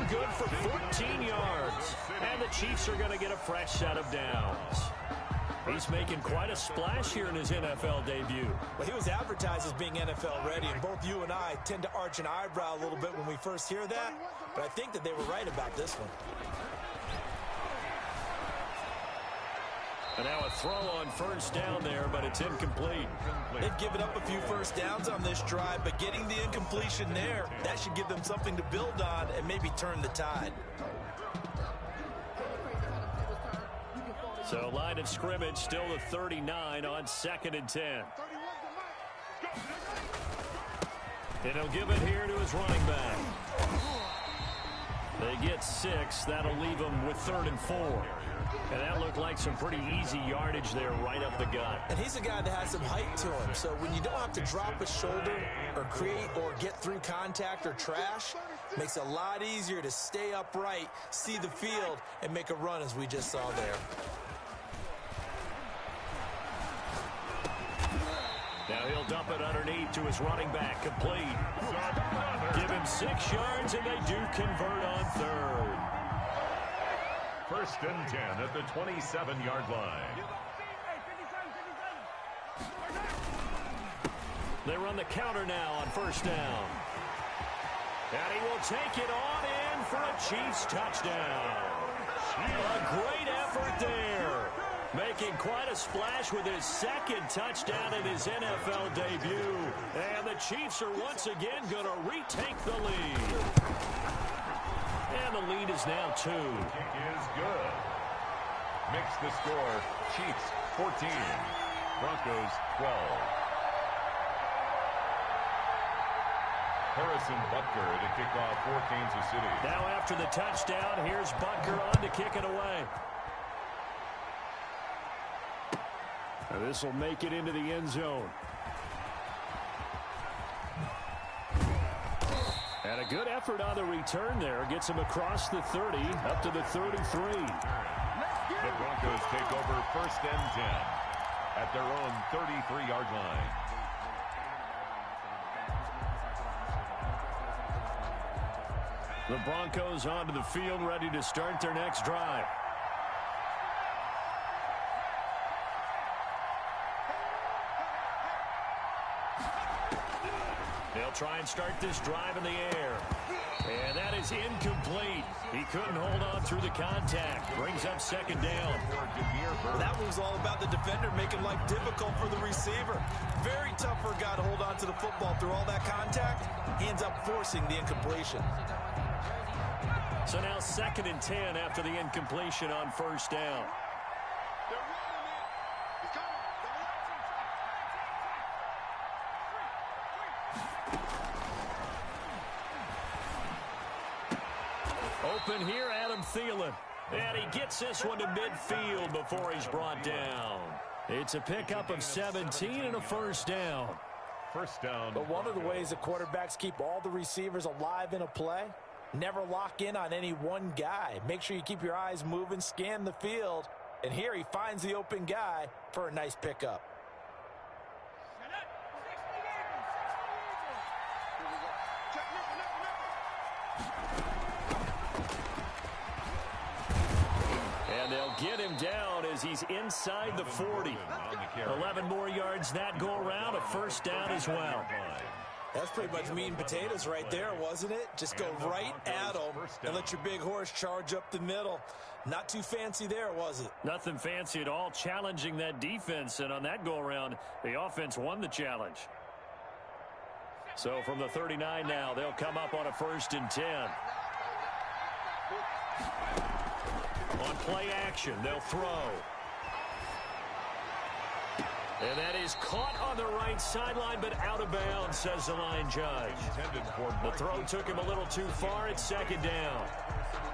good for 14 yards. And the Chiefs are going to get a fresh set of downs. He's making quite a splash here in his NFL debut. Well, he was advertised as being NFL ready, and both you and I tend to arch an eyebrow a little bit when we first hear that, but I think that they were right about this one. And now a throw on first down there, but it's incomplete. They've given up a few first downs on this drive, but getting the incompletion there, that should give them something to build on and maybe turn the tide. So line of scrimmage still the 39 on 2nd and 10. And he'll give it here to his running back. They get 6. That'll leave them with 3rd and 4. And that looked like some pretty easy yardage there right up the gut. And he's a guy that has some height to him. So when you don't have to drop a shoulder or create or get through contact or trash, makes it a lot easier to stay upright, see the field, and make a run as we just saw there. Now he'll dump it underneath to his running back, complete. Give him 6 yards, and they do convert on 3rd. 1st and 10 at the 27-yard line. They run the counter now on 1st down. And he will take it on in for a Chiefs touchdown. A great effort there. Making quite a splash with his 2nd touchdown in his NFL debut. And the Chiefs are once again going to retake the lead. And the lead is now 2. Kick is good. Makes the score Chiefs 14, Broncos 12. Harrison Butker to kick off for Kansas City. Now after the touchdown, here's Butker on to kick it away. Now this will make it into the end zone. And a good effort on the return there. Gets him across the 30, up to the 33. The Broncos take over 1st and 10 at their own 33-yard line. The Broncos onto the field, ready to start their next drive. They'll try and start this drive in the air. And that is incomplete. He couldn't hold on through the contact. Brings up 2nd down. That was all about the defender making life difficult for the receiver. Very tough for a guy to hold on to the football through all that contact. He ends up forcing the incompletion. So now 2nd and 10 after the incompletion on 1st down. Open here, Adam Thielen. And he gets this one to midfield before he's brought down. It's a pickup of 17 and a 1st down. 1st down. But one of the ways that quarterbacks keep all the receivers alive in a play, never lock in on any one guy. Make sure you keep your eyes moving, scan the field. And here he finds the open guy for a nice pickup. And they'll get him down as he's inside the 40. 11 more yards that go around, a 1st down as well. That's pretty much meat and potatoes right there, wasn't it? Just go right at them and let your big horse charge up the middle. Not too fancy there, was it? Nothing fancy at all, challenging that defense. And on that go-around, the offense won the challenge. So from the 39 now, they'll come up on a 1st and 10. On play action, they'll throw. And that is caught on the right sideline, but out of bounds, says the line judge. The throw took him a little too far. It's 2nd down.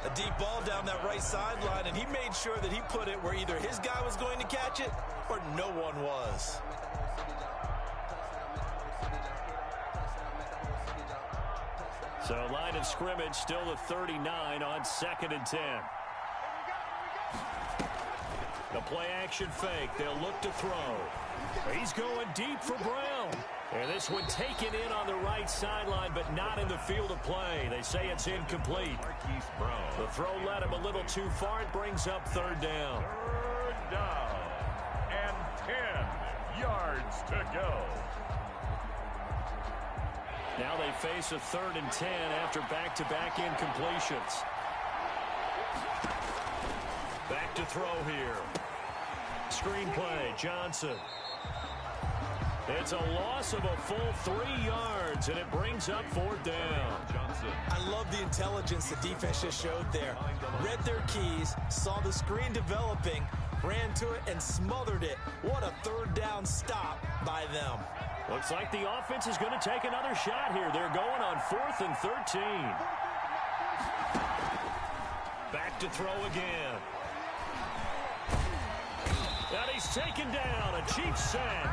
A deep ball down that right sideline, and he made sure that he put it where either his guy was going to catch it or no one was. So line of scrimmage still the 39 on 2nd and 10. The play action fake. They'll look to throw. He's going deep for Brown. And this one taken in on the right sideline, but not in the field of play. They say it's incomplete. The throw led him a little too far. It brings up third down. Third down and 10 yards to go. Now they face a 3rd and 10 after back-to-back incompletions. Back to throw here. Screen play, Johnson. It's a loss of a full 3 yards, and it brings up 4th down. I love the intelligence the defense just showed there. Read their keys, saw the screen developing, ran to it, and smothered it. What a 3rd down stop by them. Looks like the offense is going to take another shot here. They're going on 4th and 13. Back to throw again. And he's taken down. A Chiefs sack.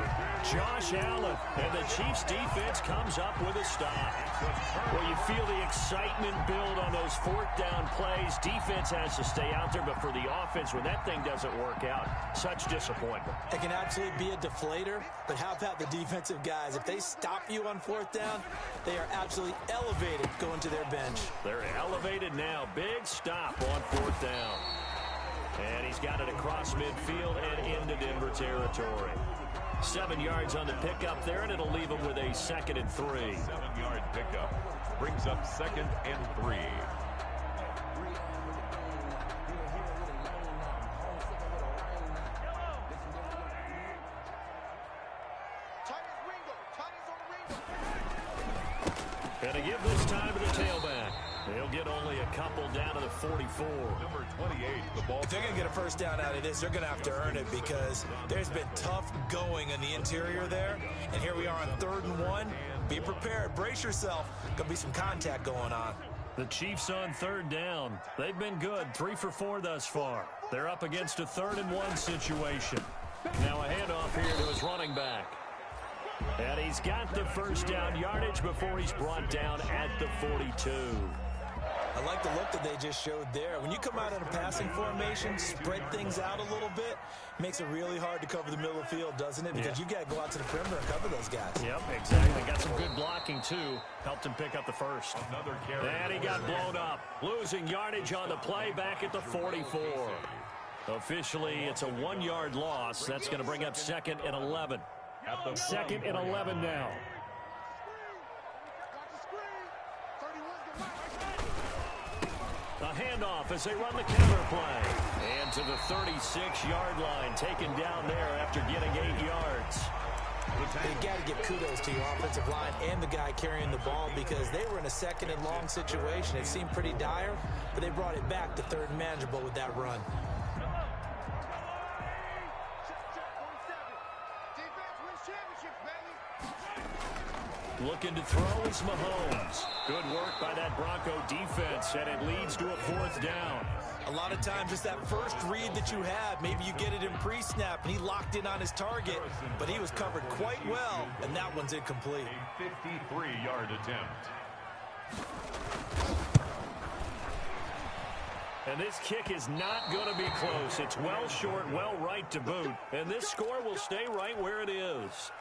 Josh Allen. And the Chiefs defense comes up with a stop. Well, you feel the excitement build on those 4th down plays. Defense has to stay out there, but for the offense, when that thing doesn't work out, such disappointment. It can absolutely be a deflator, but how about the defensive guys? If they stop you on 4th down, they are absolutely elevated going to their bench. They're elevated now. Big stop on 4th down. And he's got it across midfield and into Denver territory. 7 yards on the pickup there, and it'll leave him with a 2nd and 3. 7-yard pickup brings up 2nd and 3. And to give this time to the tailback. They'll get only a couple down to the 44. Number 28, the ball. If they're going to get a 1st down out of this, they're going to have to earn it because there's been tough going in the interior there. And here we are on 3rd and 1. Be prepared. Brace yourself. Going to be some contact going on. The Chiefs on 3rd down. They've been good. 3 for 4 thus far. They're up against a 3rd and 1 situation. Now a handoff here to his running back. And he's got the 1st down yardage before he's brought down at the 42. I like the look that they just showed there. When you come out in a passing formation, spread things out a little bit, makes it really hard to cover the middle of the field, doesn't it? Because you got to go out to the perimeter and cover those guys. Yep, exactly. Got some good blocking, too. Helped him pick up the 1st. Another carry. And he got blown up. Losing yardage on the play back at the 44. Officially, it's a 1-yard loss. That's going to bring up 2nd and 11. 2nd and 11 now. A handoff as they run the counter play. And to the 36-yard line, taken down there after getting 8 yards. You got to give kudos to your offensive line and the guy carrying the ball because they were in a 2nd and long situation. It seemed pretty dire, but they brought it back to 3rd and manageable with that run. Looking to throw is Mahomes. Good work by that Bronco defense, and it leads to a 4th down. A lot of times it's that first read that you have. Maybe you get it in pre-snap, and he locked in on his target, but he was covered quite well, and that one's incomplete. A 53-yard attempt. And this kick is not going to be close. It's well short, well right to boot, and this score will stay right where it is.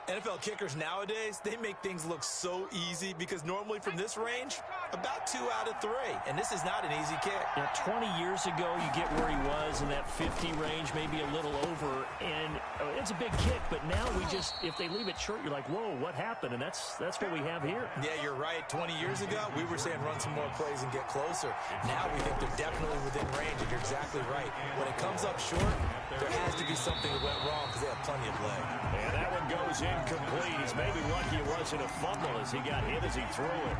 NFL kickers nowadays, they make things look so easy because normally from this range, about 2 out of 3. And this is not an easy kick. Yeah, 20 years ago, you get where he was in that 50 range, maybe a little over. And it's a big kick, but now we just, if they leave it short, you're like, whoa, what happened? And that's what we have here. Yeah, you're right. 20 years ago, we were saying run some more plays and get closer. Now we think they're definitely within range, and you're exactly right. When it comes up short, there has to be something that went wrong because they have plenty of leg. And that one goes incomplete. He's maybe lucky it wasn't a fumble as he got hit as he threw it.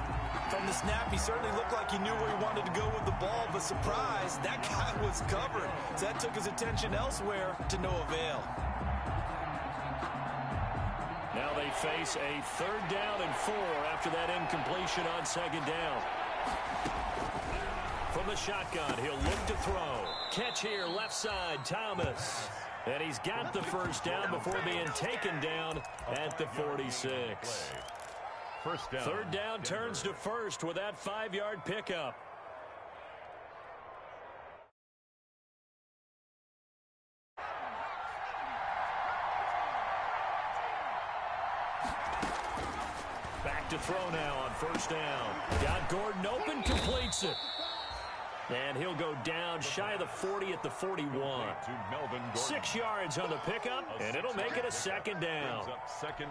From the snap, he certainly looked like he knew where he wanted to go with the ball, but surprise, that guy was covered. So that took his attention elsewhere to no avail. Now they face a 3rd down and 4 after that incompletion on 2nd down. From the shotgun, he'll look to throw. Catch here, left side, Thomas. And he's got the 1st down before being taken down at the 46. 1st down. 3rd down turns to 1st with that 5-yard pickup. to throw now on first down. Got Gordon open, completes it. And he'll go down shy of the 40 at the 41. 6 yards on the pickup, and it'll make it a second down.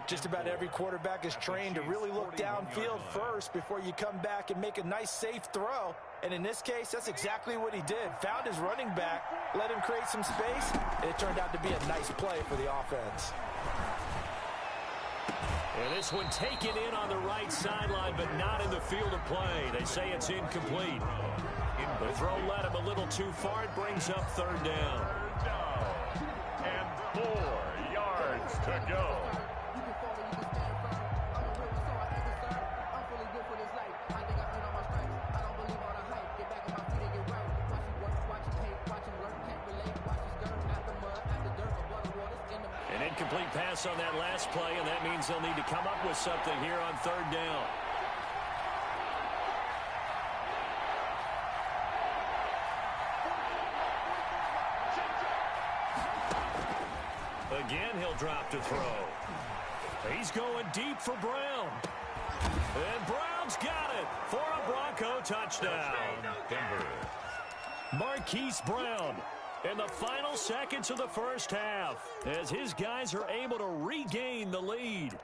Just about every quarterback is trained to really look downfield first before you come back and make a nice, safe throw. And in this case, that's exactly what he did. Found his running back, let him create some space, and it turned out to be a nice play for the offense. And this one taken in on the right sideline, but not in the field of play. They say it's incomplete. The throw led him a little too far. It brings up third down. And 4 yards to go. An incomplete pass on that last play, and that means they'll need to come up with something here on third down. Again, he'll drop to throw. He's going deep for Brown. And Brown's got it for a Bronco touchdown. Denver. Marquise Brown in the final seconds of the first half as his guys are able to regain the lead.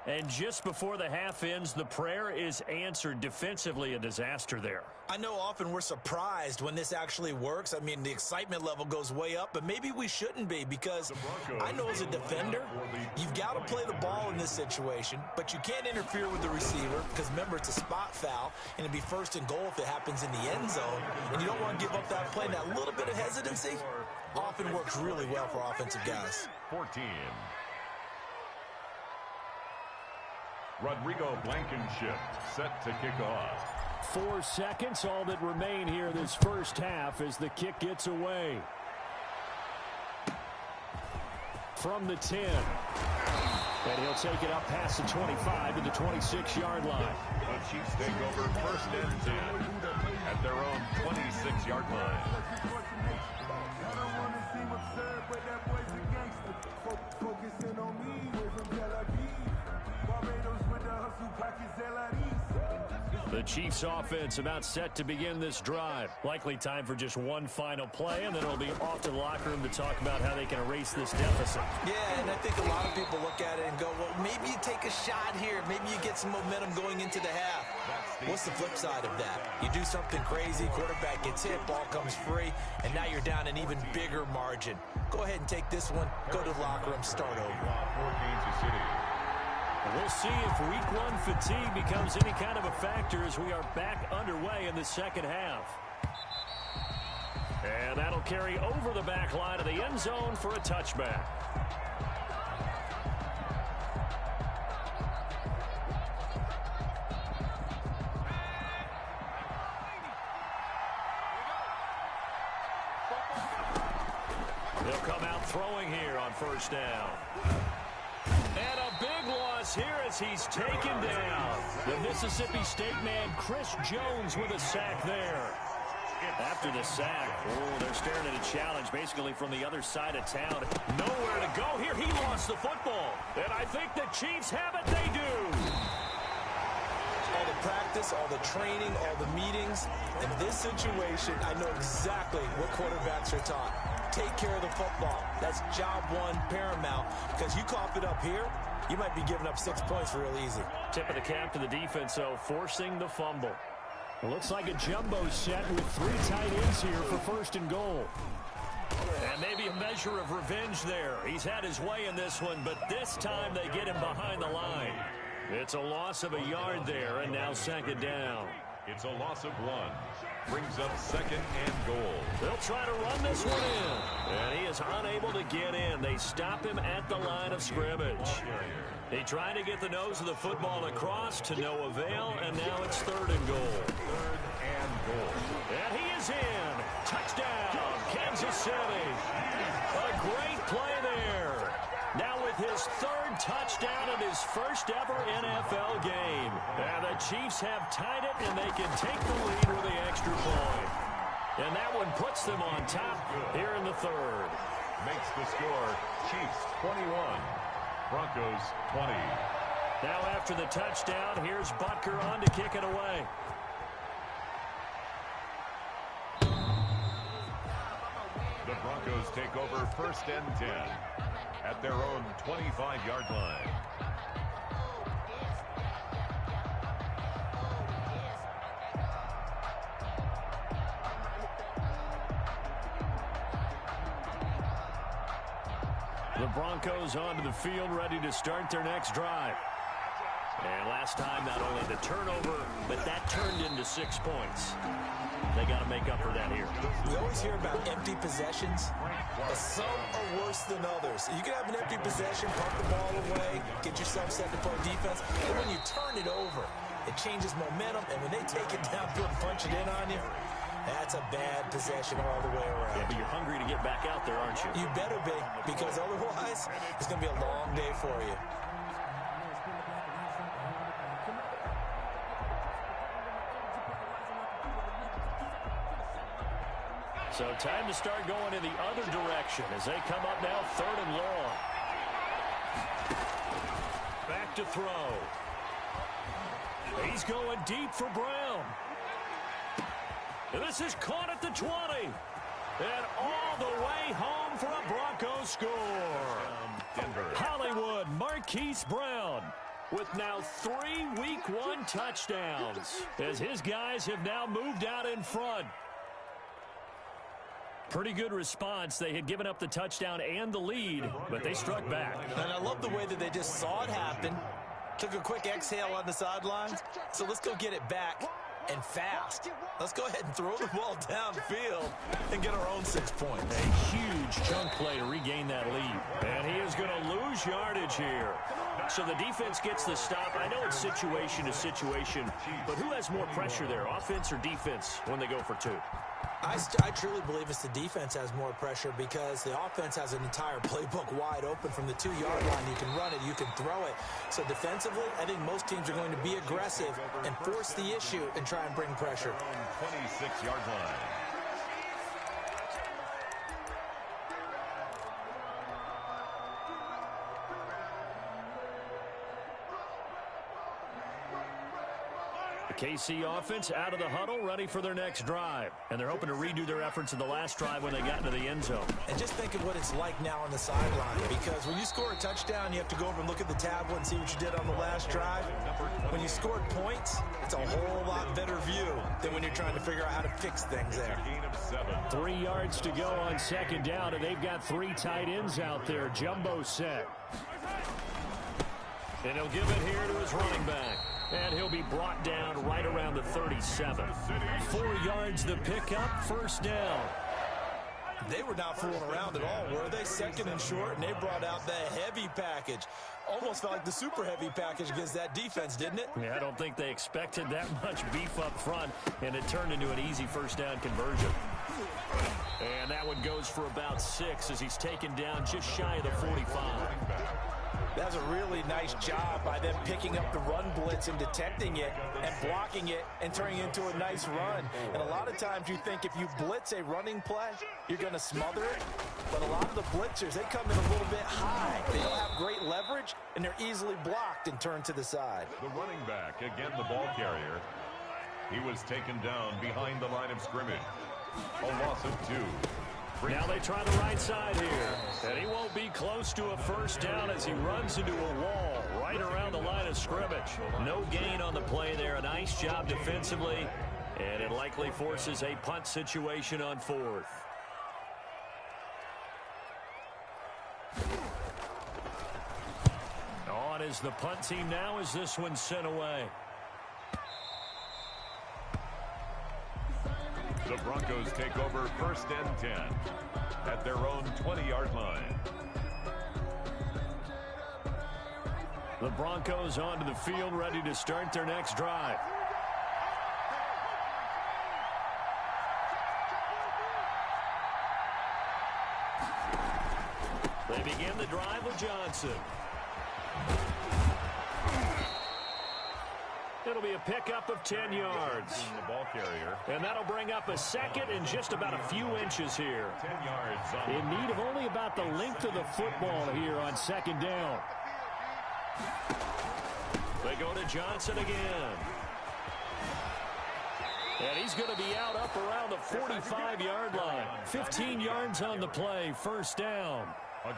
And just before the half ends, the prayer is answered. Defensively, a disaster there. I know often we're surprised when this actually works. I mean, the excitement level goes way up, but maybe we shouldn't be, because I know as a defender, you've got to play the ball in this situation, but you can't interfere with the receiver because, remember, it's a spot foul, and it'd be first and goal if it happens in the end zone, and you don't want to give up that play. That little bit of hesitancy often works really well for offensive guys. 14. Rodrigo Blankenship set to kick off. 4 seconds, all that remain here this first half as the kick gets away. From the 10. And he'll take it up past the 25 to the 26-yard line. The Chiefs take over first and 10 at their own 26-yard line. The Chiefs offense about set to begin this drive. Likely time for just one final play, and then it'll be off to the locker room to talk about how they can erase this deficit. Yeah, and I think a lot of people look at it and go, well, maybe you take a shot here. Maybe you get some momentum going into the half. What's the flip side of that? You do something crazy, quarterback gets hit, ball comes free, and now you're down an even bigger margin. Go ahead and take this one, go to the locker room, start over. We'll see if week 1 fatigue becomes any kind of a factor as we are back underway in the second half. And that'll carry over the back line of the end zone for a touchback. They'll come out throwing here on first down. And a big loss here as he's taken down. The Mississippi State man, Chris Jones, with a sack there. After the sack, they're staring at a challenge basically from the other side of town. Nowhere to go here. He lost the football. And I think the Chiefs have it. They do. All the practice, all the training, all the meetings. In this situation, I know exactly what quarterbacks are taught. Take care of the football. That's job one, paramount, because you cough it up here, you might be giving up 6 points real easy. Tip of the cap to the defense, though, forcing the fumble. It looks like a jumbo set with 3 tight ends here for first and goal. And maybe a measure of revenge there. He's had his way in this one, but this time they get him behind the line. It's a loss of a yard there, and now second down. It's a loss of 1. Brings up second and goal. They'll try to run this one in. And he is unable to get in. They stop him at the line of scrimmage. He tried to get the nose of the football across to no avail, and now it's third and goal. Third and goal. And he is in. Touchdown, Kansas City. A great play there. Now with his 3rd touchdown in his first ever NFL game. And the Chiefs have tied it, and they can take the lead with the extra point. And that one puts them on top here in the 3rd. Makes the score Chiefs 21, Broncos 20. Now after the touchdown, here's Butker on to kick it away. The Broncos take over 1st and 10 at their own 25-yard line. The Broncos onto the field, ready to start their next drive. And last time, not only the turnover, but that turned into 6 points. They got to make up for that here. We always hear about empty possessions, but some are worse than others. You can have an empty possession, pump the ball away, get yourself set to play defense, and when you turn it over, it changes momentum, and when they take it downfield and punch it in on you, that's a bad possession all the way around. Yeah, but you're hungry to get back out there, aren't you? You better be, because otherwise, it's going to be a long day for you. So time to start going in the other direction as they come up now 3rd and long. Back to throw. He's going deep for Brown. And this is caught at the 20. And all the way home for a Broncos score. Denver. Hollywood Marquise Brown with now 3 Week 1 touchdowns as his guys have now moved out in front. Pretty good response. They had given up the touchdown and the lead, but they struck back. And I love the way that they just saw it happen, took a quick exhale on the sidelines. So let's go get it back, and fast. Let's go ahead and throw the ball downfield and get our own 6 points. A huge chunk play to regain that lead. And he is going to lose yardage here. So the defense gets the stop. I know it's situation to situation, but who has more pressure there, offense or defense, when they go for 2? I truly believe it's the defense has more pressure because the offense has an entire playbook wide open from the 2-yard line. You can run it, you can throw it. So defensively, I think most teams are going to be aggressive and force the issue and try and bring pressure. 26-yard line. KC offense out of the huddle, ready for their next drive. And they're hoping to redo their efforts in the last drive when they got into the end zone. And just think of what it's like now on the sideline, because when you score a touchdown, you have to go over and look at the tablet and see what you did on the last drive. When you scored points, it's a whole lot better view than when you're trying to figure out how to fix things there. 3 yards to go on 2nd down, and they've got 3 tight ends out there. Jumbo set. And he'll give it here to his running back. And he'll be brought down right around the 37. 4 yards the pickup, 1st down. They were not fooling around at all, were they? 2nd and short, and they brought out the heavy package. Almost felt like the super heavy package against that defense, didn't it? Yeah, I don't think they expected that much beef up front, and it turned into an easy 1st down conversion. And that one goes for about 6 as he's taken down just shy of the 45. That was a really nice job by them picking up the run blitz and detecting it and blocking it and turning it into a nice run. And a lot of times you think if you blitz a running play, you're going to smother it. But a lot of the blitzers, they come in a little bit high. They don't have great leverage, and they're easily blocked and turned to the side. The running back, again the ball carrier. He was taken down behind the line of scrimmage. A loss of 2. Now they try the right side here. And he won't be close to a 1st down as he runs into a wall right around the line of scrimmage. No gain on the play there. A nice job defensively. And it likely forces a punt situation on 4th. On is the punt team now as this one's sent away. The Broncos take over 1st and 10 at their own 20-yard line. The Broncos onto the field, ready to start their next drive. They begin the drive with Johnson. It'll be a pickup of 10 yards. The ball carrier. And that'll bring up a 2nd and just about a few inches here. 10 yards. In need of only about the length of the football here on 2nd down. They go to Johnson again. And he's going to be out up around the 45-yard line. 15 yards on the play, first down.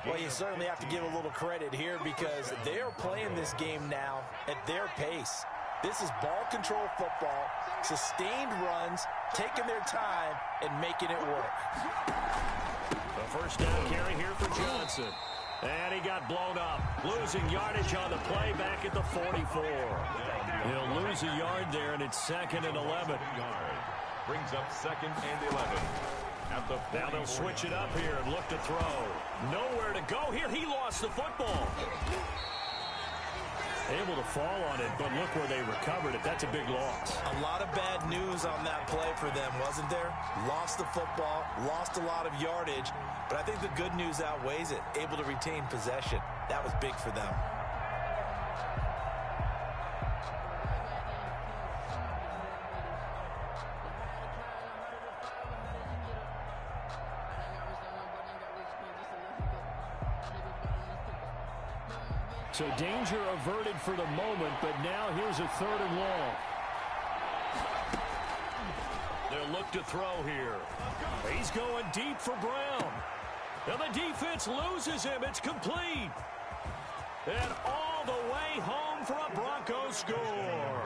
Well, you certainly have to give a little credit here because they're playing this game now at their pace. This is ball control football, sustained runs, taking their time, and making it work. The first down carry here for Johnson. And he got blown up. Losing yardage on the play back at the 44. He'll lose a yard there, and it's 2nd and 11. Brings up 2nd and 11. Now they'll switch it up here and look to throw. Nowhere to go here. He lost the football. Able to fall on it, but look where they recovered it. That's a big loss. A lot of bad news on that play for them, wasn't there? Lost the football, lost a lot of yardage, but I think the good news outweighs it. Able to retain possession. That was big for them. So danger averted for the moment, but now here's a 3rd and long. They'll look to throw here. He's going deep for Brown. And the defense loses him. It's complete. And all the way home for a Broncos score.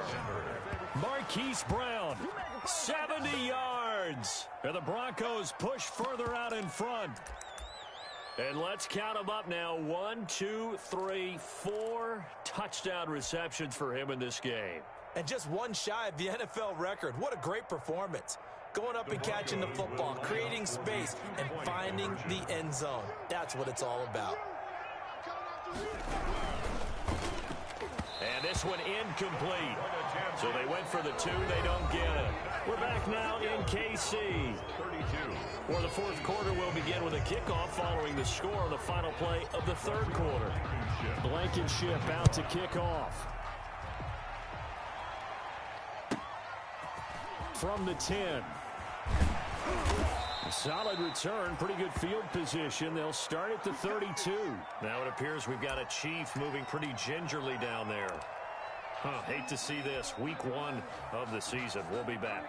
Marquise Brown, 70 yards. And the Broncos push further out in front. And let's count them up now. 1, 2, 3, 4 touchdown receptions for him in this game. And just one shy of the NFL record. What a great performance. Going up and catching the football, creating space, and finding the end zone. That's what it's all about. And this one incomplete. So they went for the 2. They don't get it. We're back now in KC. 32. Or the 4th quarter will begin with a kickoff following the score on the final play of the 3rd quarter. Blankenship out to kick off. From the 10. Solid return, pretty good field position. They'll start at the 32. Now it appears we've got a Chief moving pretty gingerly down there. Hate to see this. Week 1 of the season. We'll be back.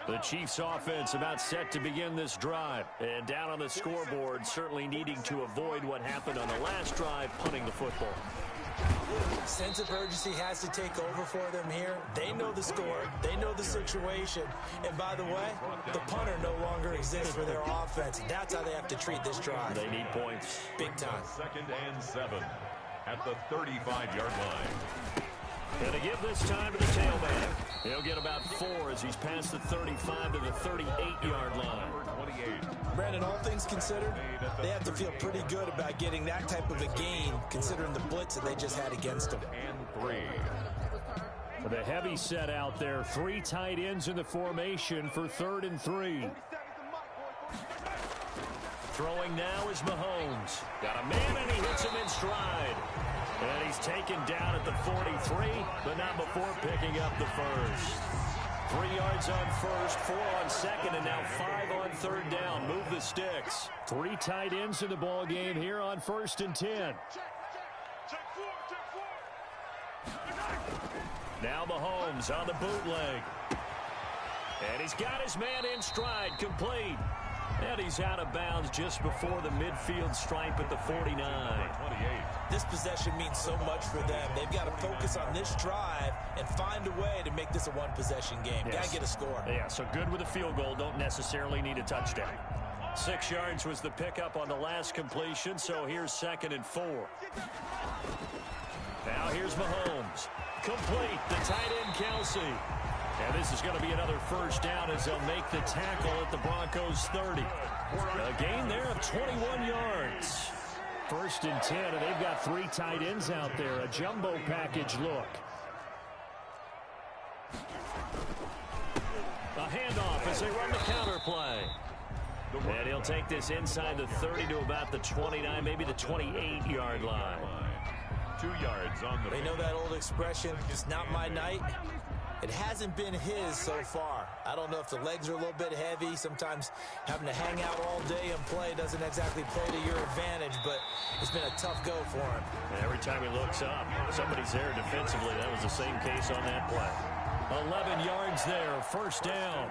The Chiefs offense about set to begin this drive. And down on the scoreboard, certainly needing to avoid what happened on the last drive, punting the football. Sense of urgency has to take over for them here. They know the score. They know the situation. And by the way, the punter no longer exists for their offense. That's how they have to treat this drive. They need points. Big time. 2nd and 7 at the 35-yard line. And to give this time to the tailback. He'll get about 4 as he's past the 35 to the 38-yard line. Brandon, all things considered, they have to feel pretty good about getting that type of a gain considering the blitz that they just had against them. And 3. The heavy set out there. 3 tight ends in the formation for 3rd and 3. Throwing now is Mahomes. Got a man and he hits him in stride. And he's taken down at the 43, but not before picking up the first. 3 yards on first, 4 on second, and now 5 on 3rd down. Move the sticks. 3 tight ends in the ball game here on 1st and 10. Now Mahomes on the bootleg. And he's got his man in stride, complete. And he's out of bounds just before the midfield stripe at the 49. This possession means so much for them. They've got to focus on this drive and find a way to make this a one-possession game. Yes. Got to get a score. Yeah, so good with a field goal. Don't necessarily need a touchdown. 6 yards was the pickup on the last completion, so here's 2nd and 4. Now here's Mahomes. Complete. The tight end, Kelsey. And this is going to be another first down as they'll make the tackle at the Broncos 30. A gain there of 21 yards. 1st and 10, and they've got 3 tight ends out there. A jumbo package look. A handoff as they run the counter play. And he'll take this inside the 30 to about the 29, maybe the 28-yard line. 2 yards on the... They know that old expression, it's not my night. It hasn't hasn't been his so far. I don't know if the legs are a little bit heavy. Sometimes having to hang out all day and play doesn't exactly play to your advantage, but it's been a tough go for him. And every time he looks up, somebody's there defensively. That was the same case on that play. 11 yards there, first down.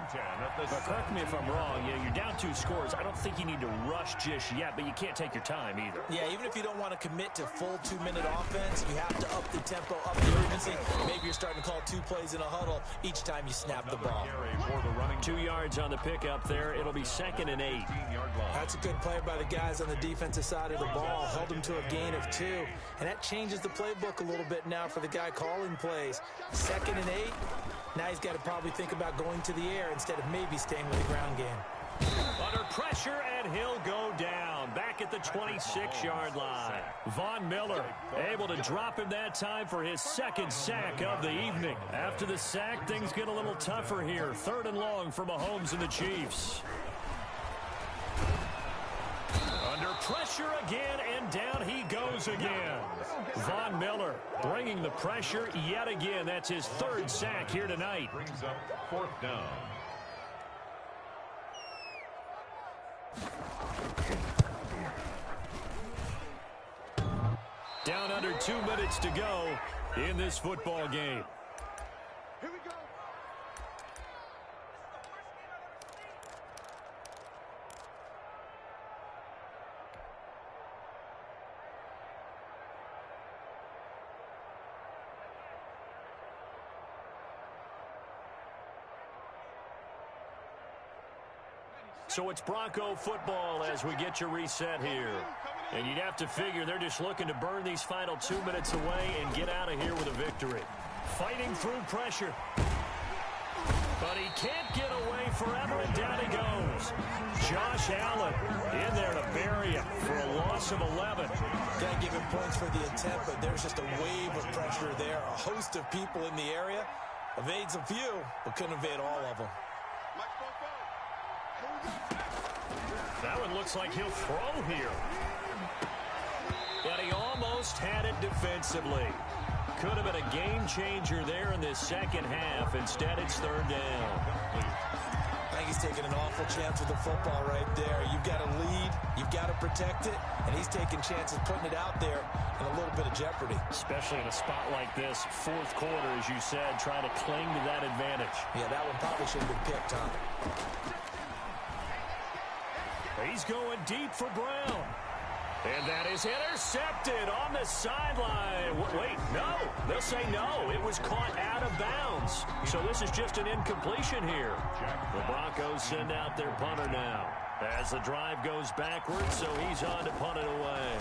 But correct me if I'm wrong, you're down 2 scores. I don't think you need to rush just yet, but you can't take your time either. Yeah, even if you don't want to commit to full 2-minute offense, you have to up the tempo, up the urgency. Maybe you're starting to call 2 plays in a huddle each time you snap the ball. 2 yards on the pickup there. It'll be 2nd and 8. That's a good play by the guys on the defensive side of the ball. Held them to a gain of 2. And that changes the playbook a little bit now for the guy calling plays. 2nd and 8. Now he's got to probably think about going to the air instead of maybe staying with the ground game. Under pressure, and he'll go down. Back at the 26-yard line. Von Miller able to drop him that time for his 2nd sack of the evening. After the sack, things get a little tougher here. 3rd and long for Mahomes and the Chiefs. Under pressure again, and down he goes again. Von Miller bringing the pressure yet again. That's his 3rd sack here tonight. Brings up 4th down. Down under 2 minutes to go in this football game. Here we go. So it's Bronco football as we get you reset here. And you'd have to figure they're just looking to burn these final 2 minutes away and get out of here with a victory. Fighting through pressure. But he can't get away forever, and down he goes. Josh Allen in there to bury him for a loss of 11. Can't give him points for the attempt, but there's just a wave of pressure there. A host of people in the area. Evades a few, but couldn't evade all of them. That one looks like he'll throw here. But he almost had it defensively. Could have been a game changer there in this second half. Instead, it's 3rd down. I think he's taking an awful chance with the football right there. You've got to lead, you've got to protect it, and he's taking chances putting it out there in a little bit of jeopardy. Especially in a spot like this, 4th quarter, as you said, trying to cling to that advantage. Yeah, that one probably should have been picked, huh? He's going deep for Brown. And that is intercepted on the sideline. Wait, no. They'll say no. It was caught out of bounds. So this is just an incompletion here. The Broncos send out their punter now as the drive goes backwards, so he's on to punt it away.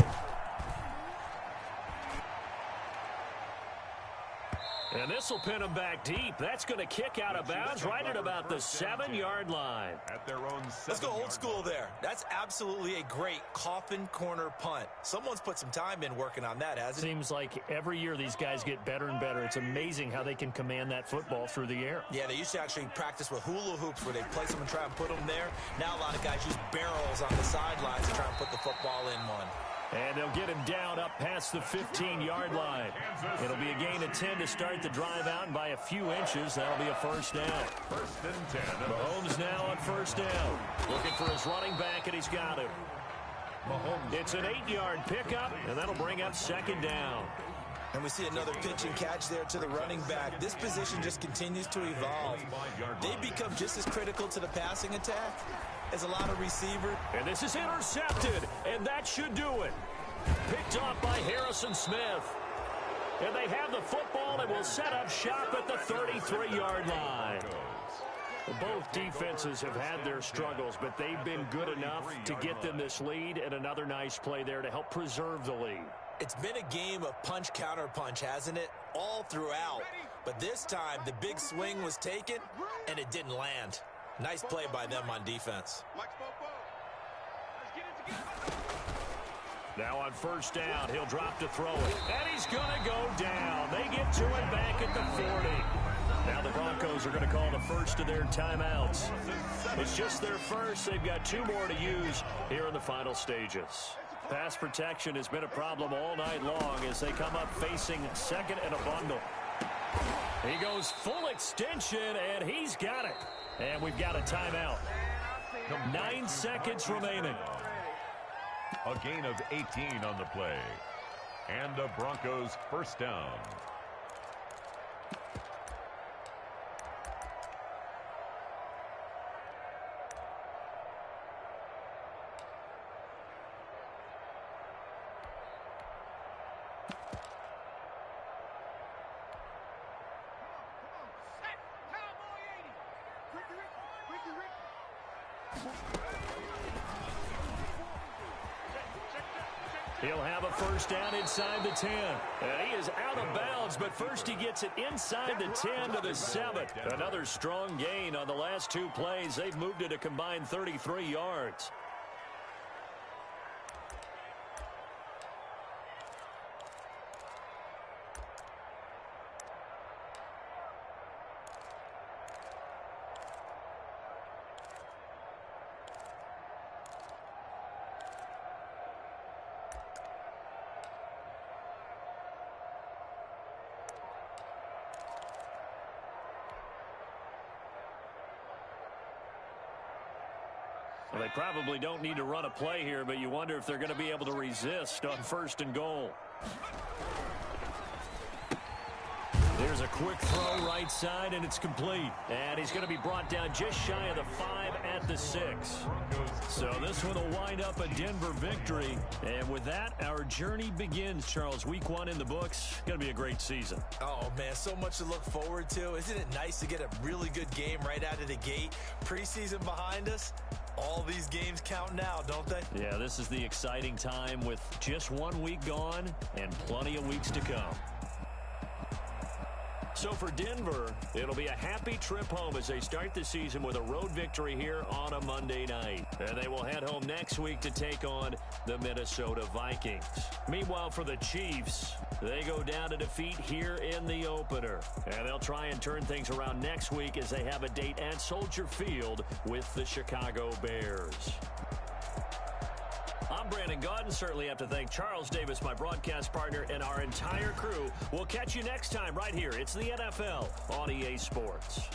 And this will pin him back deep. That's going to kick out of bounds right at about the 7-yard line. At their own 7-yard line. Let's go old school there. That's absolutely a great coffin corner punt. Someone's put some time in working on that, hasn't it? Seems like every year these guys get better and better. It's amazing how they can command that football through the air. Yeah, they used to actually practice with hula hoops where they place them and try and put them there. Now a lot of guys use barrels on the sidelines to try and put the football in one. And they'll get him down up past the 15-yard line. It'll be a gain of 10 to start the drive out, and by a few inches, that'll be a 1st down. 1st and 10. Mahomes now on 1st down. Looking for his running back, and he's got him. It's an 8-yard pickup, and that'll bring up 2nd down. And we see another pitch and catch there to the running back. This position just continues to evolve. They become just as critical to the passing attack as a lot of receivers. And this is intercepted, and that should do it. Picked off by Harrison Smith. And they have the football and will set up shop at the 33-yard line. Both defenses have had their struggles, but they've been good enough to get them this lead, and another nice play there to help preserve the lead. It's been a game of punch-counter-punch, hasn't it? All throughout. But this time, the big swing was taken, and it didn't land. Nice play by them on defense. Now on 1st down, he'll drop to throw it. And he's going to go down. They get to it back at the 40. Now the Broncos are going to call the first of their timeouts. It's just their first. They've got 2 more to use here in the final stages. Pass protection has been a problem all night long as they come up facing 2nd and a bundle. He goes full extension, and he's got it. And we've got a timeout. 9 seconds remaining. A gain of 18 on the play. And the Broncos first down. He'll have a first down inside the 10. And he is out of bounds, but first he gets it inside the 10 to the 7. Another strong gain on the last 2 plays. They've moved it a combined 33 yards. Well, they probably don't need to run a play here, but you wonder if they're going to be able to resist on 1st and goal. There's a quick throw right side, and it's complete. And he's going to be brought down just shy of the 5 at the 6. So this one will wind up a Denver victory. And with that, our journey begins, Charles. Week 1 in the books. Going to be a great season. Oh, man, so much to look forward to. Isn't it nice to get a really good game right out of the gate? Preseason behind us. All these games count now, don't they? Yeah, this is the exciting time with just 1 week gone and plenty of weeks to come. So for Denver, it'll be a happy trip home as they start the season with a road victory here on a Monday night. And they will head home next week to take on the Minnesota Vikings. Meanwhile, for the Chiefs, they go down to defeat here in the opener. And they'll try and turn things around next week as they have a date at Soldier Field with the Chicago Bears. I'm Brandon Gaudin. Certainly have to thank Charles Davis, my broadcast partner, and our entire crew. We'll catch you next time right here. It's the NFL on EA Sports.